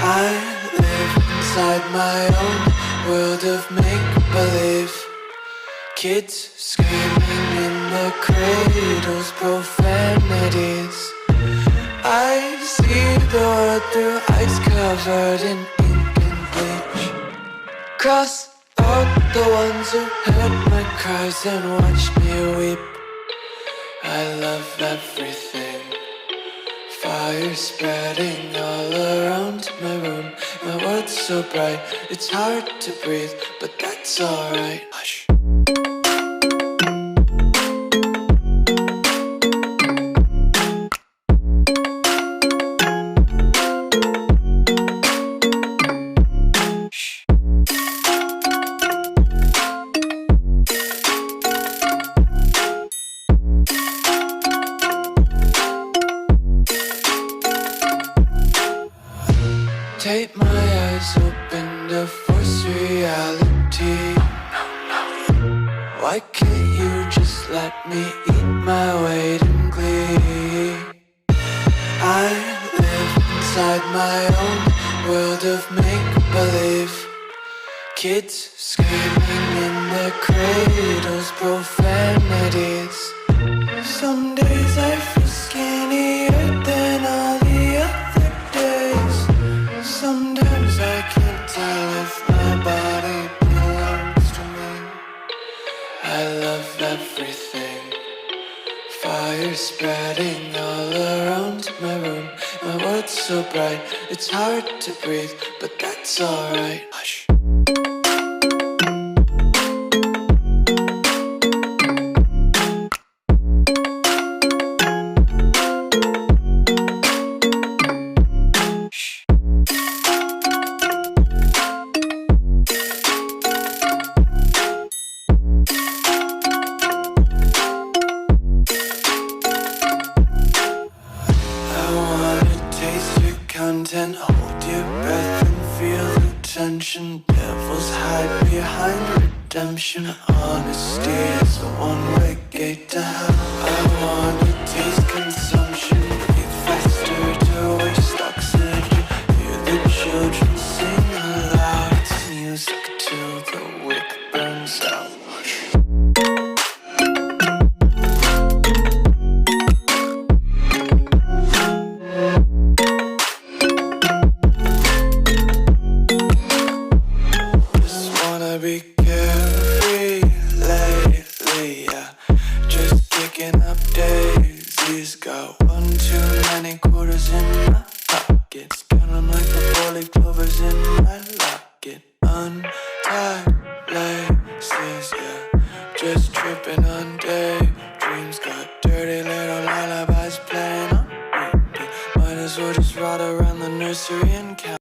I live inside my own world of make-believe. Kids screaming in the cradles, profanities. I see the world through ice covered in ink and bleach. Cross out the ones who heard my cries and watched me weep. I love everything. Fire spreading all around my room. My world's so bright, it's hard to breathe, but that's alright. Hush. Take my eyes open to force reality. Why can't you just let me eat my weight in glee? I live inside my own world of make-believe. Kids screaming in their cradles, profanities. Some days I feel skinnier than all the other days. Sometimes I can't tell if my body belongs to me. I love everything. Fire spreading all around my room. My world's so bright, it's hard to breathe, but that's alright. Hush. Content, hold your breath and feel the tension. Devils hide behind redemption. Honesty is a one-way gate to hell. I wanna taste consumption, breathe faster to waste oxygen. Hear the children sing aloud. It's music till the wick burns out. Be carefree lately, yeah. Just kicking up daisies. Got one too many quarters in my pockets. Count 'em like the 4-leaf clovers in my locket. Untied laces, yeah. Just tripping on daydreams. Got dirty little lullabies playing on repeat. Might as well just ride around the nursery and count.